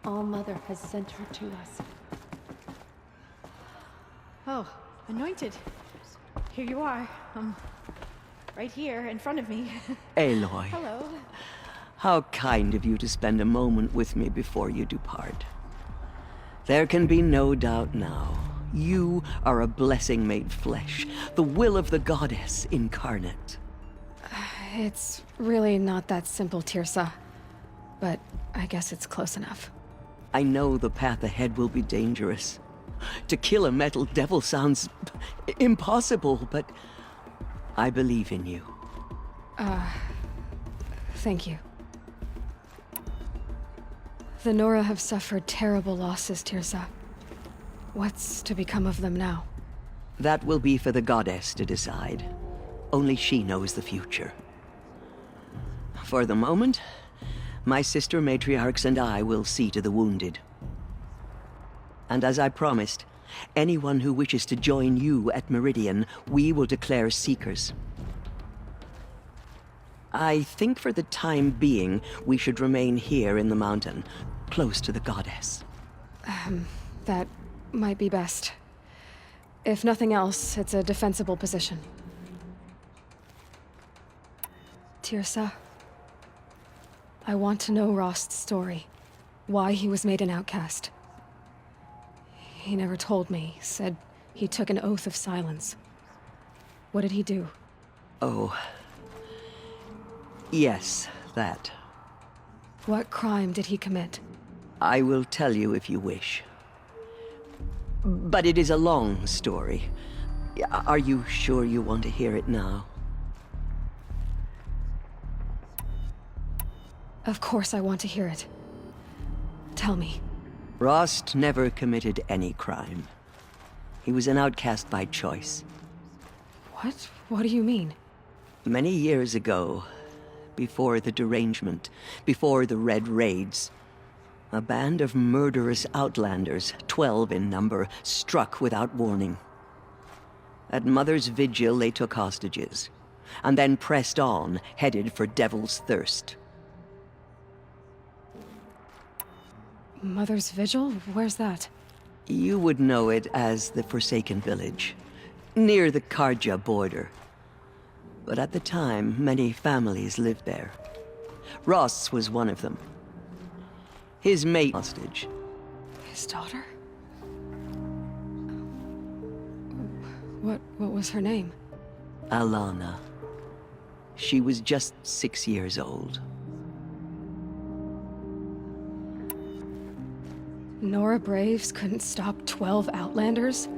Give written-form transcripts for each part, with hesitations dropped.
All-Mother has sent her to us. Oh, anointed. Here you are. Right here in front of me. Aloy, Hello. how kind of you to spend a moment with me before you depart. There can be no doubt now. You are a blessing made flesh, the will of the goddess incarnate. It's really not that simple, Tirsa. But I guess it's close enough. I know the path ahead will be dangerous. To kill a metal devil sounds impossible, but I believe in you. Thank you. The Nora have suffered terrible losses, Tirsa. What's to become of them now? That will be for the goddess to decide. Only she knows the future. For the moment, my sister matriarchs and I will see to the wounded. And as I promised, anyone who wishes to join you at Meridian, we will declare seekers. I think for the time being, we should remain here in the mountain, close to the goddess. That might be best. If nothing else, it's a defensible position. Tirsa, I want to know Rost's story. Why he was made an outcast. He never told me, said he took an oath of silence. What did he do? Oh. Yes, that. What crime did he commit? I will tell you if you wish. But it is a long story. Are you sure you want to hear it now? Of course I want to hear it. Tell me. Rost never committed any crime. He was an outcast by choice. What? What do you mean? Many years ago, before the derangement, before the Red Raids, a band of murderous outlanders, 12 in number, struck without warning. At Mother's Vigil, they took hostages, and then pressed on, headed for Devil's Thirst. Mother's Vigil? Where's that? You would know it as the Forsaken Village, near the Karja border. But at the time, many families lived there. Ross was one of them. His mate hostage. His daughter? What was her name? Alana. She was just 6 years old. Nora Braves couldn't stop 12 Outlanders?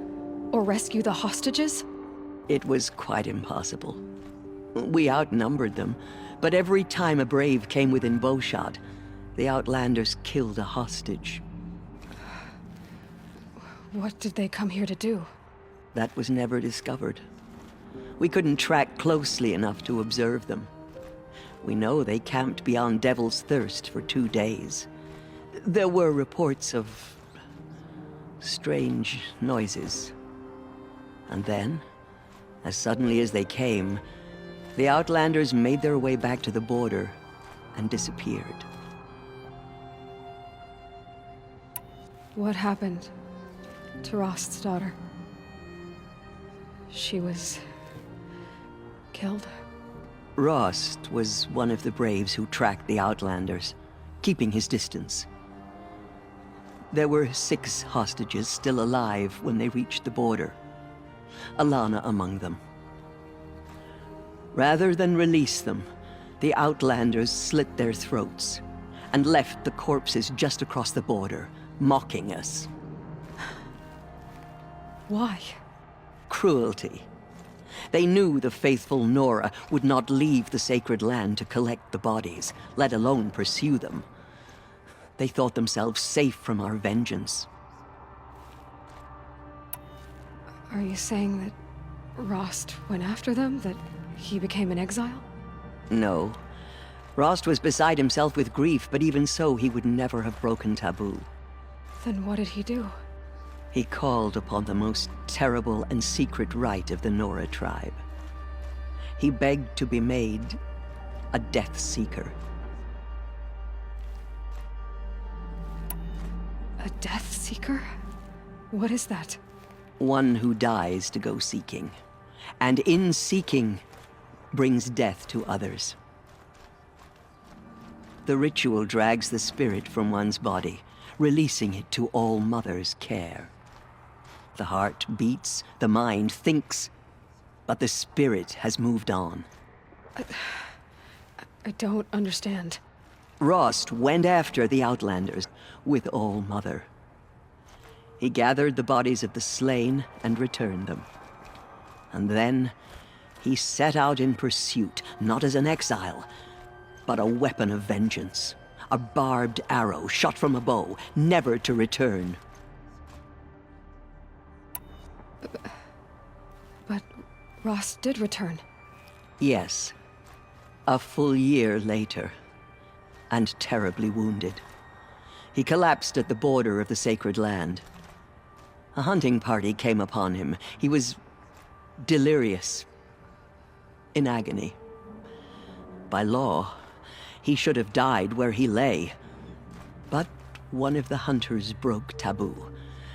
Or rescue the hostages? It was quite impossible. We outnumbered them, but every time a Brave came within bowshot, the Outlanders killed a hostage. What did they come here to do? That was never discovered. We couldn't track closely enough to observe them. We know they camped beyond Devil's Thirst for 2 days. There were reports of strange noises. And then, as suddenly as they came, the Outlanders made their way back to the border and disappeared. What happened to Rost's daughter? She was killed? Rost was one of the Braves who tracked the Outlanders, keeping his distance. There were 6 hostages still alive when they reached the border. Alana among them. Rather than release them, the Outlanders slit their throats and left the corpses just across the border, mocking us. Why? Cruelty. They knew the faithful Nora would not leave the sacred land to collect the bodies, let alone pursue them. They thought themselves safe from our vengeance. Are you saying that Rost went after them? That he became an exile? No. Rost was beside himself with grief, but even so, he would never have broken taboo. Then what did he do? He called upon the most terrible and secret rite of the Nora tribe. He begged to be made a Death Seeker. A Death Seeker? What is that? One who dies to go seeking, and in seeking, brings death to others. The ritual drags the spirit from one's body, releasing it to All Mother's care. The heart beats, the mind thinks, but the spirit has moved on. I don't understand. Rost went after the Outlanders with All Mother. He gathered the bodies of the slain and returned them. And then he set out in pursuit, not as an exile, but a weapon of vengeance. A barbed arrow shot from a bow, never to return. But Rost did return. Yes. A full year later, and terribly wounded. He collapsed at the border of the sacred land. A hunting party came upon him. He was delirious, in agony. By law, he should have died where he lay. But one of the hunters broke taboo,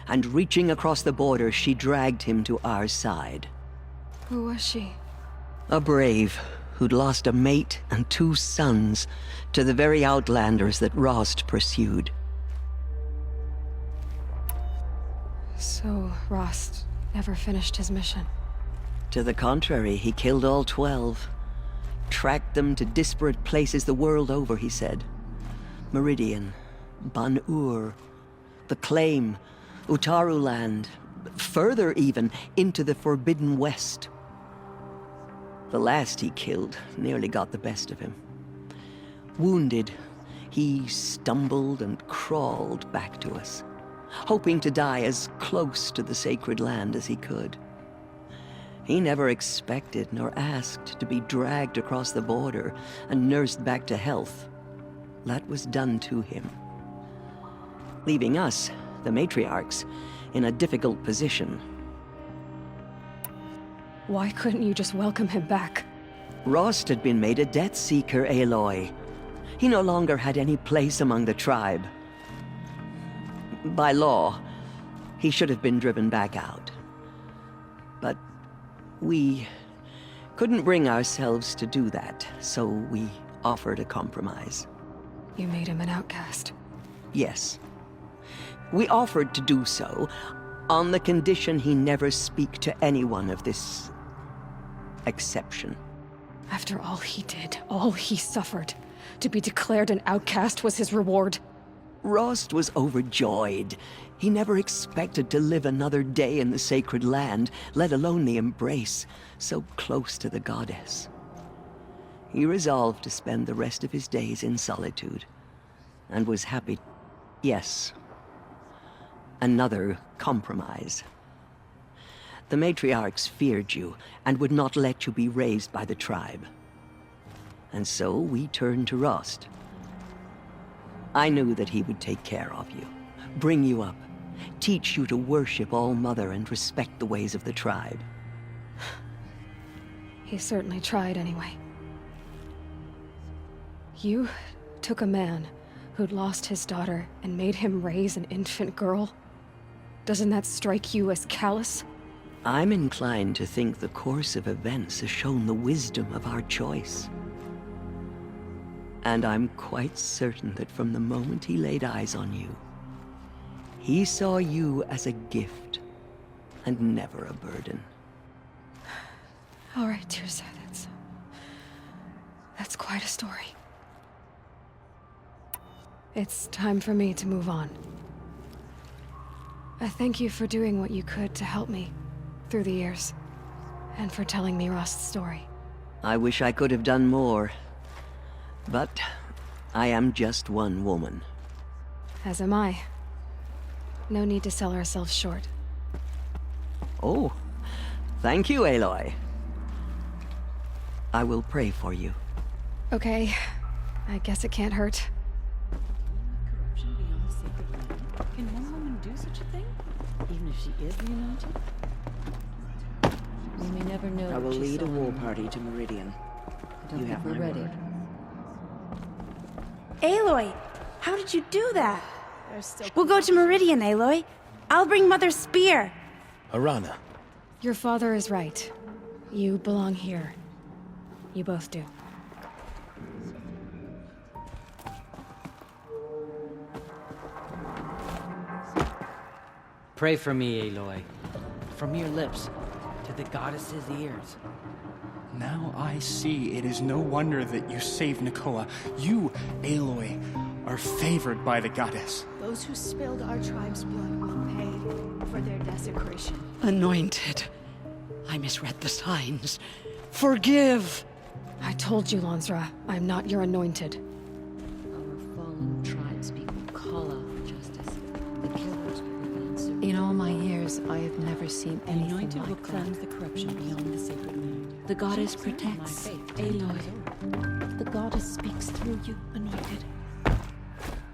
and reaching across the border, she dragged him to our side. Who was she? A brave who'd lost a mate and 2 sons to the very Outlanders that Rost pursued. So Rost never finished his mission. To the contrary, he killed all 12. Tracked them to disparate places the world over, he said. Meridian, Ban-Ur, the Claim, Utaru Land, further even, into the Forbidden West. The last he killed nearly got the best of him. Wounded, he stumbled and crawled back to us, hoping to die as close to the sacred land as he could. He never expected nor asked to be dragged across the border and nursed back to health. That was done to him, leaving us, the matriarchs, in a difficult position. Why couldn't you just welcome him back? Rost had been made a Death Seeker, Aloy. He no longer had any place among the tribe. By law, he should have been driven back out. But we couldn't bring ourselves to do that, so we offered a compromise. You made him an outcast. Yes. We offered to do so on the condition he never speak to anyone of this exception. After all he did, all he suffered, to be declared an outcast was his reward. Rost was overjoyed. He never expected to live another day in the sacred land, let alone the embrace, so close to the goddess. He resolved to spend the rest of his days in solitude, and was happy. Yes. Another compromise. The matriarchs feared you, and would not let you be raised by the tribe. And so we turned to Rost. I knew that he would take care of you, bring you up, teach you to worship All Mother and respect the ways of the tribe. He certainly tried anyway. You took a man who'd lost his daughter and made him raise an infant girl? Doesn't that strike you as callous? I'm inclined to think the course of events has shown the wisdom of our choice. And I'm quite certain that from the moment he laid eyes on you, he saw you as a gift, and never a burden. All right, Teersa, that's quite a story. It's time for me to move on. I thank you for doing what you could to help me through the years, and for telling me Rost's story. I wish I could have done more, but I am just one woman. As am I. No need to sell ourselves short. Oh, thank you, Aloy. I will pray for you. Okay, I guess it can't hurt. Corruption beyond the sacred land. Can one woman do such a thing? Even if she is the Anointed? We may never know. I will what she lead a saw war in her. party to Meridian. I don't You think have we're my ready. word. Aloy, how did you do that? We'll go to Meridian, Aloy. I'll bring Mother's spear. Arana, Your father is right. You belong here. You both do. Pray for me, Aloy. From your lips to the goddess's ears. Now I see it is no wonder that you saved Nakoa. You, Aloy, are favored by the goddess. Those who spilled our tribe's blood will pay for their desecration. Anointed. I misread the signs. Forgive! I told you, Lansra, I'm not your anointed. Our fallen tribespeople call out justice. The killers will be answered. In all my years, I have never seen The anything anointed will like cleanse that. the corruption beyond the sacred land. The goddess Just like my protects faith 10 Aloy. times over. The goddess speaks through you, anointed.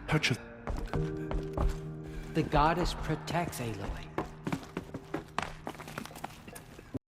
touch of The goddess protects Aloy.